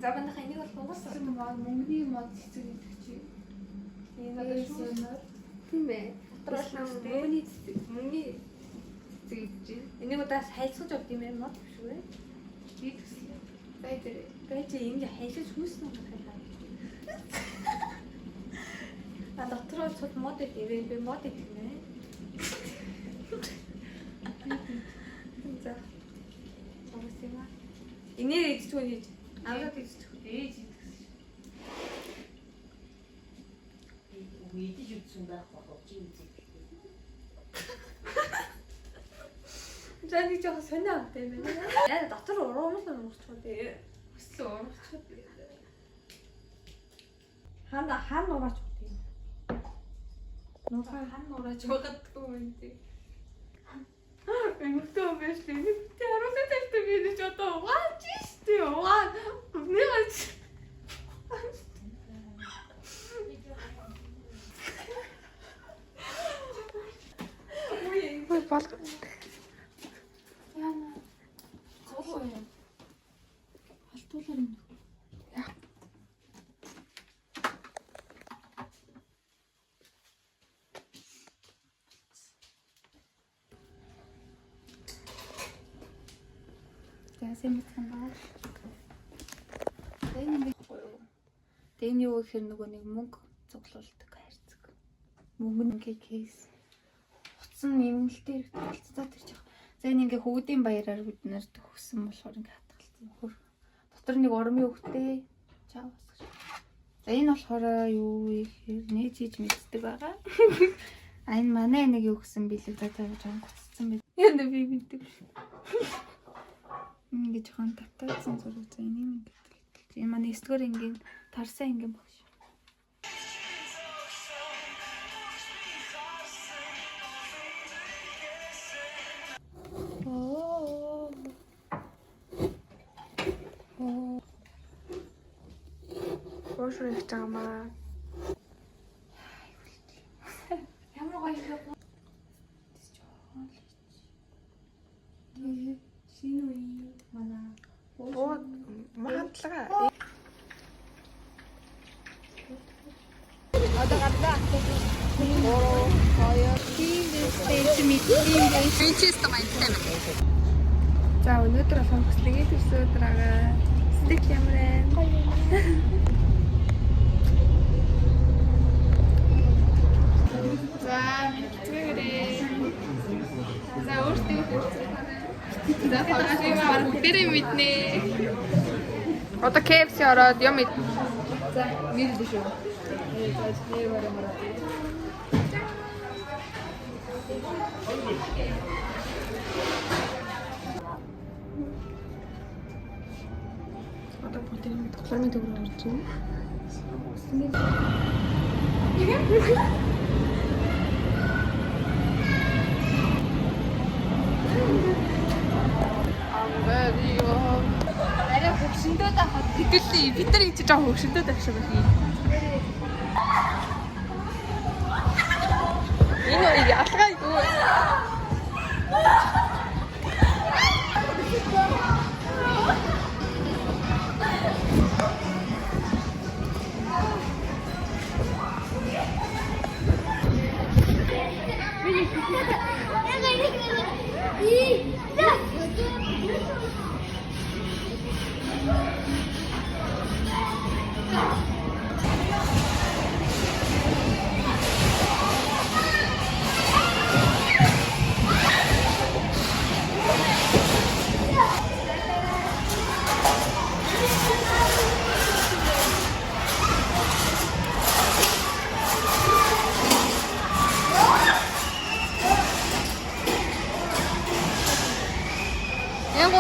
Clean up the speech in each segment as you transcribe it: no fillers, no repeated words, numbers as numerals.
За манайха энийг бол угаасаа мөнгөний мод цэцэг гэдэг чи. энэ одоо шүүмээр Тийм ээ. дотроо мөнгөний цэцэг гэж. Энийг удаа хайлсгаж авд юм ээ мод биш үү? Би төслөө. Бай чи ингэ хайлж хүүснэ юм байна. А дотроо цуд мод гэдэг би мод гэдэг нэ. За. Сонгосима. Энийг идчихгүй хийж. Аваад идчихгүй. Ээж идчихсэн. Үеийж үтсэн байх болов чи үзээ. Жаги жоо сонио автай юм байна. Яа дотор уруумс уурчихгүй дээ. Өссөн уурчихгүй. Хаан нураач үгүй. Хаан нураач байгадгүй юм дээ. Эмэгтэй юм биш үү? Тэ харуулсан тавьдаг юм чи одоо угаач штэ. Угаа. Нэгэж. Ой бол. Яна. Цогоо юм. Халтуулаар юм. Яасан мэдсэн баа. Тэний юу гэхээр нөгөө нэг мөнгө цуглуулдаг хайрцаг. Мөнгө кейс. Утсан нэмэлтээр болцоо тэр чих. За энэ ингээ хөвгдийн баяраар бид нарт өгсөн болохоор ингээ хатгалцсан. Хөр. Дотор нэг ормын хөвгтэй чаавас гэж. За энэ болохоор юу ихээр нээж хийж мэддэг байгаа. А энэ манай нэг юу гэсэн бэлэг за тавьж гоцсон байт. Яна би мэддэг. Ингээ жоохон татаадсан зураг за энийг ингээ тэлж. Энэ манай 9-р ангийн тарсан ангийн багш. Бошрэх тама. Ямар гоё юм. Шинэ үе манай. Оо маадлага. Одоо гадаа. Оо хоёр тийм стэйж митинг фичэст майтай. За өнөөдөр болох хөслөгийг өсөөр агаа. Стик ямрэн. За тэгэрээ. За өөртөө за фагашима бүгдээ мэднэ. Одоо KFC ороод юм ид. За мэддэг шүү. За нэр баримаар. Одоо бүгдээ тоглоомын төвөөр орж байна. Арай хөвшөндөө тахад Тэгэлээ бид нар ингэж жоо хөвшөндөө тавьшаа байх юм. Энэ үе ялгаа юу?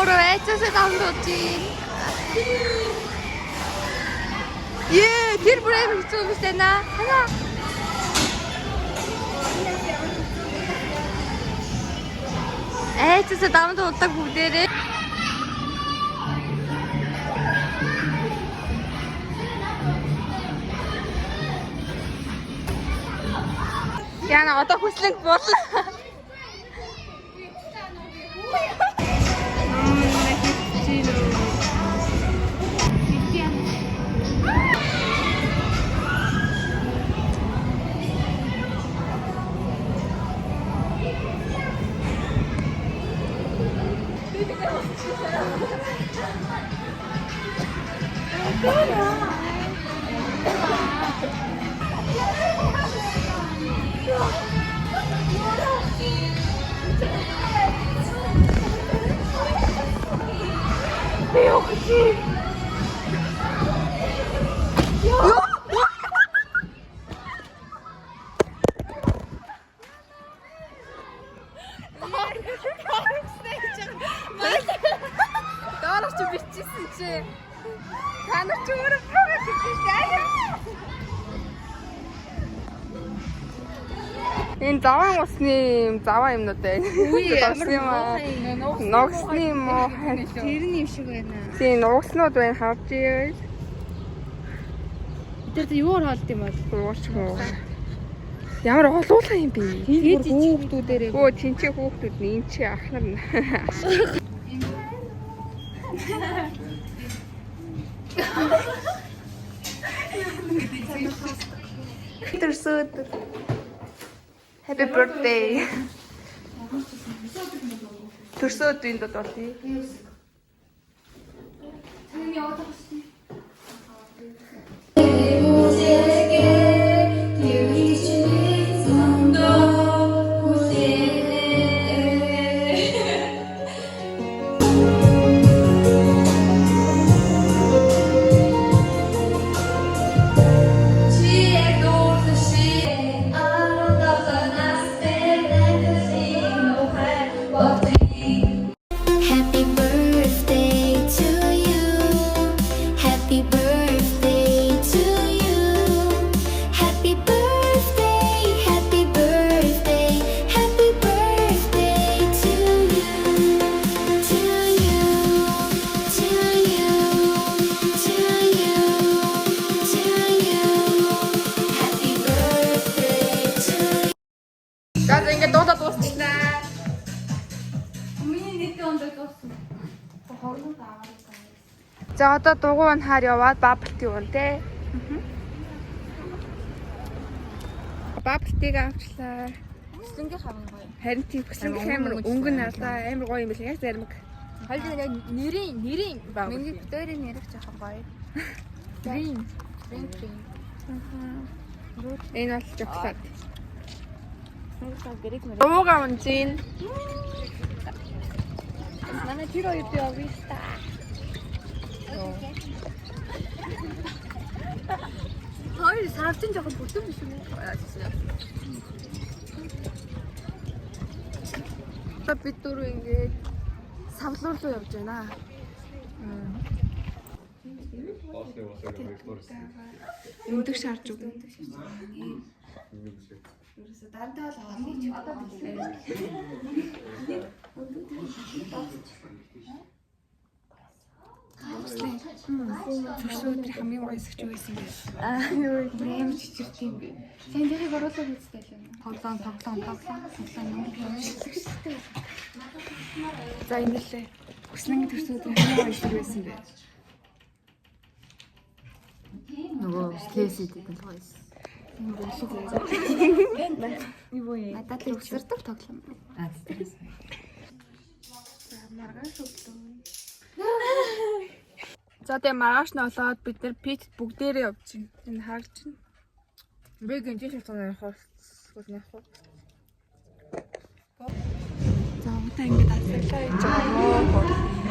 이거를 해줘서 다운로드지. 예, 길 브레이크 좀 있었나? 하나. 해줘서 다운로드 어떤 무대를? 야, 나 어떤 호슬링 몰라. Доорч бичсэн чи. Та нар ч өөрөө програм хийсэн шүү. Энэ заван усны заваа юмнууд байна. Ногсны юм уу? Тэр нь юм шиг байна. Тийм ногснууд байна харж ивэл. Тэр юугаар хоолд юм бол? Уучгүй. Ямар олуулаа юм бэ? Тэгээд хүүхдүүдээрээ. Өө тэнцээ хүүхдүүд нь энэ чи ах нар. Төрсөд. Happy birthday. Төрсөд үнд болъё. Тэний яваад байгаа шүү. Happy birthday to you. Happy birthday to you. Happy birthday, happy birthday, happy birthday to you. To you, to you, to you, to you. Happy birthday to you. За ингээд дуудаад дуусчихлаа. Миний нэг ондог болсон. Хоолны аваад байгаа. За одоо дугуй нь хаар яваад bubble tea уун те. Bubble tea-г авчлаа. Өслөнгөө хаван гоё. Харин тийм бүслэнг амар өнгөн нарлаа амар гоё юм бэл яг зармаг. Хоёул яг нэрийн Баг. миний дээрээ нэрэх жоохон гоё. Green. Энэ бол чоколад. Нэг гэрэг мөр. Уугаа унжин. Манай тэр хоёр би явъя та. Хоёр савчин жоохон бүтэн биш үү? Бид дөрөв ингээд савлуур руу явж байна. Өндөг шаарч үг. Ерөөсө дандаа л аваад чи одоо Өдөр хамгийн гоё хэсэг юу байсан бэ? юу юм чичирт юм бэ? Сайн дэрийг оруулаад үзтэй л юм. Тоглоом. За инээлээ. Хүснэнгийн төрсөд хамгийн гоё хэсэг байсан бэ? Нөгөө слэсэд гэдэг л гоёс. Юу вэ? Надад л өсөрдөг тоглоом. Маргааш өглөө. За тэгээ маргааш нь олоод бид нэр пит бүгдээрээ явж байна. Энэ харж байна. Би гинжин шалтгаан явах уу? За одоо ингэж асуулаа гэж байгаа.